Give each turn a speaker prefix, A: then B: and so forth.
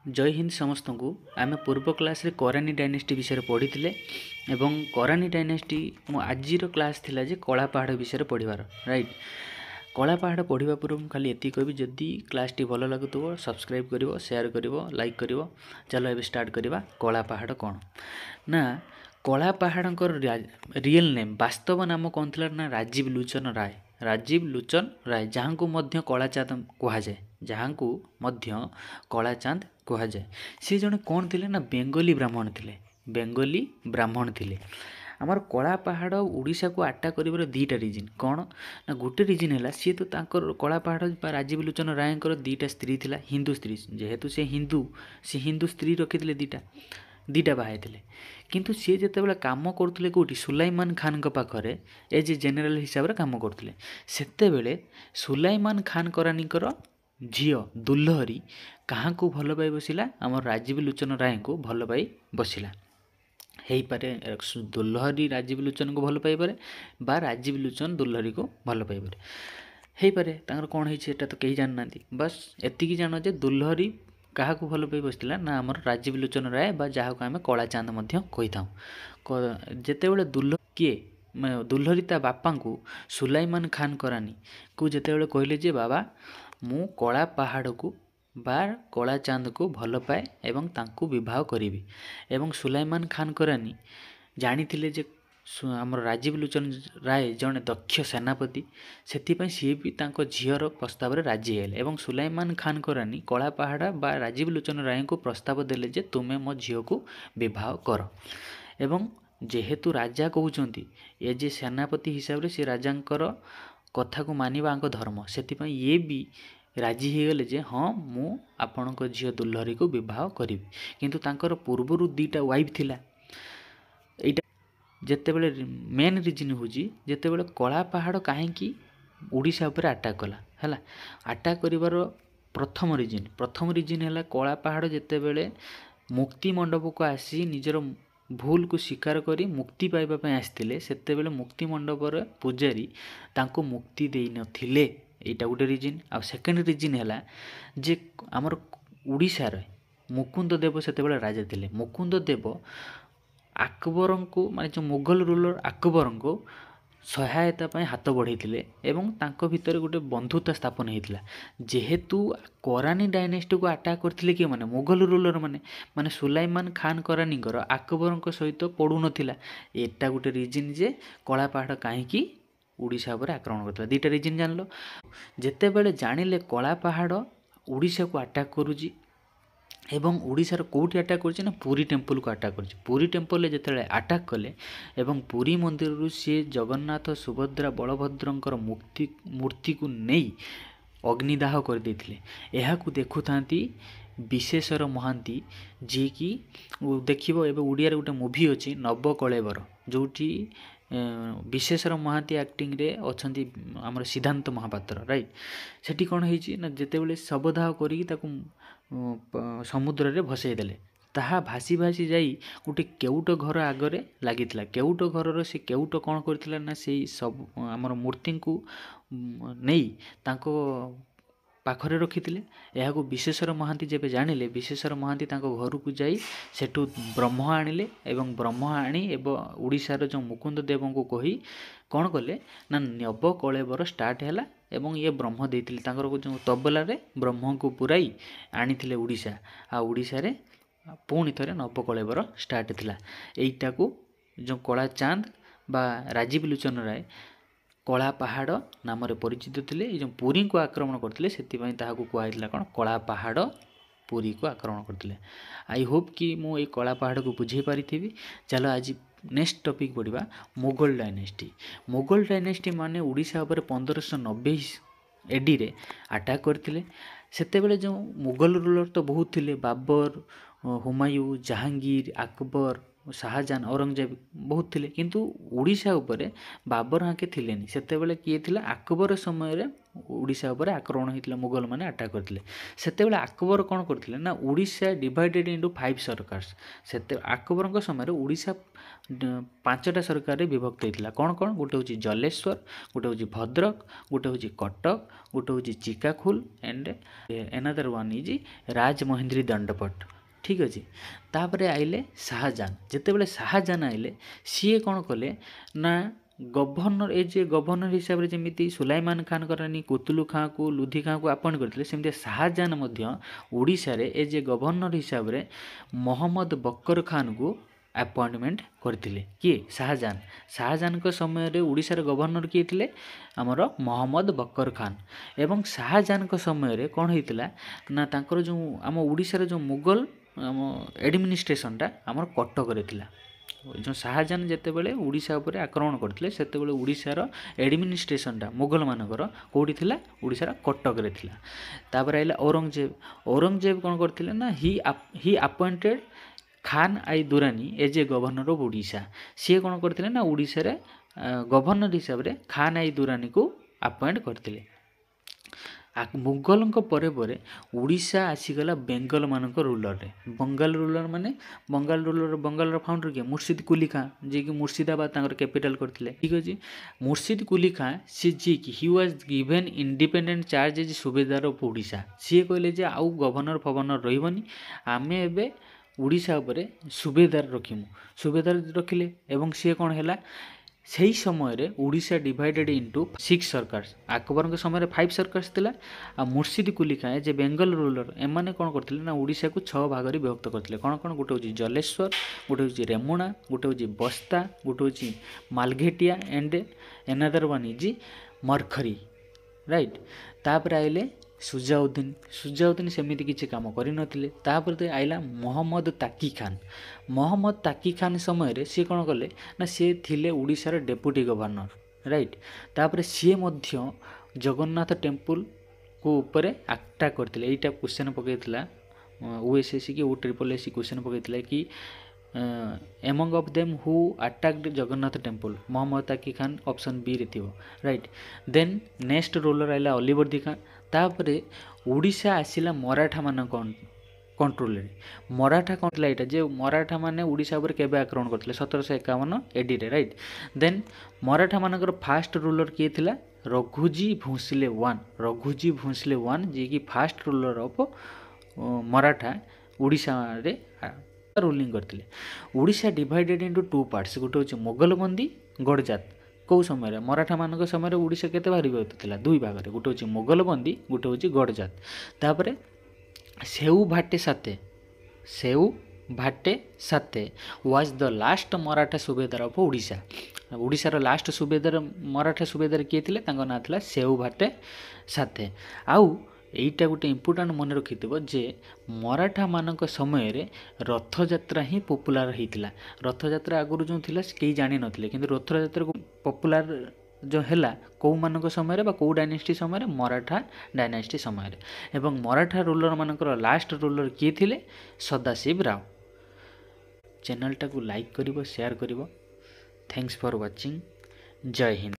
A: जय हिंद समस्त को आम पूर्व क्लास रे करानी डायनेस्टी विषय पढ़ी एवं करानी डायनेस्टी मो आजिर क्लास थिला जे कला पहाड़ विषय पढ़वार राइट। कला पहाड़ पढ़ा पूर्व खाली एति कहबी जदि क्लास टी भल लगुव सब्सक्राइब करिवो शेयर करिवो लाइक करिवो। चलो एबे स्टार्ट करवा कला पहाड़ कौन ना कला पहाड़ रियल नेम वास्तव नाम कौन थिला ना राजीव लोचन राय। राजीव लोचन राय जहाँ को मध्य कलाचाँद कहुए जहाँ को मध्य कलाचाँद कहुए सी जड़े कौन थे ना बेंगली ब्राह्मण थे बेंगली ब्राह्मण थे। आमर कला पहाड़ ओडिशा को अटैक कर दीटा रिजन कौन ना गोटे रिजन है सी तो कला पहाड़ राजीव लोचन राय दीटा स्त्री थिला हिंदू स्त्री जेहेतु से हिंदू स्त्री रखी दीटा बाहे किंतु सी जिते कम करुले कौटी सुलाइमान खान पाखरे एज ए जेनेल हिसाब से कम करुले सेते सुलाइमान खान करानीकर झील दुल्हरी क्या को भल पाई बसला आम राजीव लोचन राय को भल पाई बसला हो पारे दुल्हरी राजीव लोचन को भल पाई पारे बा राजीव लोचन दुल्हरी को भल पाई पारे हो पारे कौन है तो कहीं जानना बस एतिकी जान जे दुल्हरी क्या को भल पाई बसला ना आम राजीव लोचन राय बा जहाँ को आम कलाचाँद कही था जिते किए दुल्हरी ता बापा को सुलाइमान खान करानी को जिते कहले जे बाबा मु कला पहाड़ को बा कलाचाँद को भल पाए एवं तांको विवाह करी एवं सुलाइमान खान करानी जानी जे आमर राजीव लोचन राय जड़े दक्ष सेनापति से सी भी झीर प्रस्ताव राजी है एवं सुलाइमान खान करानी कला पहाड़ बा राजीव लोचन राय को प्रस्ताव देले जे तुमे मो झील को विवाह कर एवं जेहेतु राजा कहते ये जे सेनापति हिसाब से राजांकर कथा को मानिबा धर्म से ये भी राजी हो गले जे हाँ मु आपण झील दुल्हरी को विवाह करी किंतु तांकर पूर्वर दीटा वाइफ थिला एटा जिते बड़े मेन रिजन हूँ जिते कला पहाड़ कहीं ओडिशा उपर अटैक कला है अटैक करिवार प्रथम रिजन है कला पहाड़ जिते बड़े मुक्ति मंडप को आसी निजर भूल को स्वीकार करी मुक्ति पाइबा आसते से मुक्ति मंडपर पूजारी तांको मुक्ति दे नथिले एटा गोटे रिजन आ सेकेंड रिजन है जे आमर उड़ीसार मुकुंद देव से राजा थे मुकुंद देव अकबर को माने जो मुगल रूलर अकबर को सहायता पाई हाथ बढ़ाई एवं तांको भितर गोटे बंधुता स्थापन होता जेहेतु करानी डायनेस्टी को अटैक करथिले कि माने मुगल रूलर माने सुलाइमान खान करानी अकबर सहित पड़ू नथिला एटा गोटे रिजन जे कला पहाड़ कहीं ओडिशा पर आक्रमण करता दीटा रिजन जान लो जिते बड़े जानिले कला पहाड़ ओडिशा को अटैक करुची एवं ओडिशार कोठी अटैक करछि ना पुरी टेम्पल को अटैक करछि पुरी टेम्पल जिते अटैक कले एवं पुरी मंदिर रु सी जगन्नाथ सुभद्रा बलभद्रंकर मूर्ति को नहीं अग्निदाह कर देथिले एहा को देखु थांती विशेषर महांती जी की देखिबो एबे ओडिया गोटे मूवी अछि नवकलेवर जोठी विशेषर महांती एक्टिंग रे अछंती हमर सिद्धांत महापात्र राइट सेठी कोन हेछि ना जेतेबेले शवदाह करी ताकू समुद्र रे भसई देले ताहा भासी भासी जाई गोटे केउट घर आगरे लागितला केउट घर से केउट कौन करथिला ना से सब हमर मूर्ति को नहीं तांको पाखरे रखिथिले एहाको विशेषर महांती जेबे जानिले विशेषर महांती तांको घर को जाई सेठू ब्रह्म आनिले एवं ब्रह्म आनी एवं ओडिशार जो मुकुंद देव को कही कौन कले ना नव कलेबर स्टार्ट है एवं ये ब्रह्म देते जो तबला रे ब्रह्म को पुराई आनी ओडिशा आ ओडिशा रे पुणी थे नव कलेबर स्टार्ट थिला एटा को जो कलाचाँद बा राजीव लोचन राय कला पहाड़ नाम परिचित थे जो पुरी को आक्रमण करते से कहला कौन कला पहाड़ पुरी को आक्रमण करते आई होप कि मु ये कला पहाड़ को बुझे पारि चलो आज नेक्स्ट टॉपिक पढ़ा मुगल डायनेस्टी माने ओडिशा उपर 1590 एडी रे अटैक करते सेतेबेले जो मुगल रूलर तो बहुत थिले बाबर हुमायूं जहांगीर अकबर शाहजहां औरंगजेब बहुत थिले किंतु ओडिशा उपरे बाबर हाके थिलेनी सेतेबेले किए थिला अकबर समय रे ओडिशा उपर आक्रमण होता मुगल मैंने आटाक करते से अकबर कौन करते ना ओडिशा डिवाइडेड इनटू 5 सरकार्स से अकबर समय ओडिशा 5टा सरकार विभक्त होता कौन कौन गोटे हूँ जलेश्वर गोटे हूँ भद्रक गोटे हूँ कटक गोटे हूँ Chicacole and another one is Rajahmundry Dandapat ठीक अच्छे तापर आइले शाहजहान जितेबाला शाहजहान आइले सी कौन कले ना गवर्नर एज गवर्नर हिसाब से जमी सुलाइमान खान करानी कुतुलु खाँ को लुधि खाँ को अपॉइंट करते सेमती शाहजहान ओडिशा रे एज ए गवर्नर हिसाब से मोहम्मद बकर खान को अपॉइंटमेंट करते किए शाहजहान शाहजहान को समय ओडिशार गवर्नर किए थे आमर मोहम्मद बकर खान एवं शाहजहान को समय कौन होता ना तांकर जो आम ओडिशार जो मुगल आम एडमिनिस्ट्रेशनटा आमर कटक रे थिला जो शाहजहान जितेबाला ओडिशा उपर आक्रमण करते से ओडिशार एडमिनिस्ट्रेशनटा मुगल मानकर कौटी थिला ओडिशार कटक रे थिला तापर आइला औरंगजेब कौन करते ना ही अपॉइंटेड खान आई Durani as a governor of Odisha सी कौन करते ना ओडिशा रे गवर्नर हिसाब से खान आई दुरानी को अपॉइंट करते मुगल परे परे ओडिशा आसीगला बेंगल मानक रूलर रे बंगाल रूलर माने बंगाल फाउंडर किए मुर्शिद कुली खां जी कि मुर्शिदाबाद तांकर कैपिटल करथिले ठीक अछि मुर्शिद कुली खां सी जी कि ही was given independent charge as subedar of Odisha सी कहले जे आउ गवर्नर फवर्नर रहिबनी आमे एबे ओडिशा उपरे सुबेदार रखिमु सुबेदार रखिले एवं सी कौन है से समय ओडिशा डिवाइडेड इनटू 6 सरकार्स अकबर के समय 5 सरकार्स थिला आ मुर्शिद कुली खां जे बेंगल रूलर एमाने कौन करथिले ना ओडिशा को 6 भाग रे विभक्त करथिले कौन कौन गोटे हूँ जलेश्वर गोटे हूँ रेमुणा गोटे हूँ बस्ता गोटे हूँ Malghetia and another one is Markhari right तापर आइले सुजाउद्दीन सेमिति किसी काम करनथिले तापर आइला मोहम्मद ताकी खान समय सी कौन कले ना सी थिले ओडिशार डेप्यूटी गवर्नर राइट तापर सी मध्य जगन्नाथ टेम्पल को ऊपर अटैक करथिले एटा क्वेश्चन पकईला ओएसएससी की OSSC क्वेश्चन पकईला कि among of them who attacked Jagannath temple Mohammad Taqi Khan option B रे थिबो राइट देन नेक्स्ट रूलर आइला अलीवर्दी खान तापरे ओडिशा आसिला मराठा मान कंट्रोल रे मराठा कौन था यहाँ जे मराठा माने ओडिशा उपर केबे आक्रमण करथिले 1751 एडी रे राइट देन मराठा मानकर फास्ट रूलर किए थिला रघुजी भोंसले वन जे कि fast ruler of Maratha Odisha रे रूलिंग करथिले ओडिशा डिवाइडेड इनटू 2 पार्ट्स गोटे होची मोगलबंदी गडजात कौ समय मराठा मान समय ओडिशा केते भाग विभक्त थिला 2 भाग रे गोटे होची मोगलबंदी गोटे होची गडजात तापरे सेऊ भाटे साते was the last Maratha subedar of Odisha ओडिशार लास्ट सुबेदार मराठा सुबेदार किए थिले तांको ना थिला सेऊ भाटे साते आउ एईटा गोटे इम्पोर्टाट मन रखि जे मराठा मानक समय रे रथयात्रा ही पॉपुलर होता रथयात्रा आगुरी जो थिला कई जानी नथिले किंतु रथयात्रा को पॉपुलर जो हैला कौ मानक समय बा कौ डायनेस्टी समय मराठा डायनेस्टी समय एवं मराठा रूलर मानकर लास्ट रूलर किए थिले सदाशिव राव चैनल टाକୁ लाइक करिवो शेयर करिवो thanks for watching Jai Hind.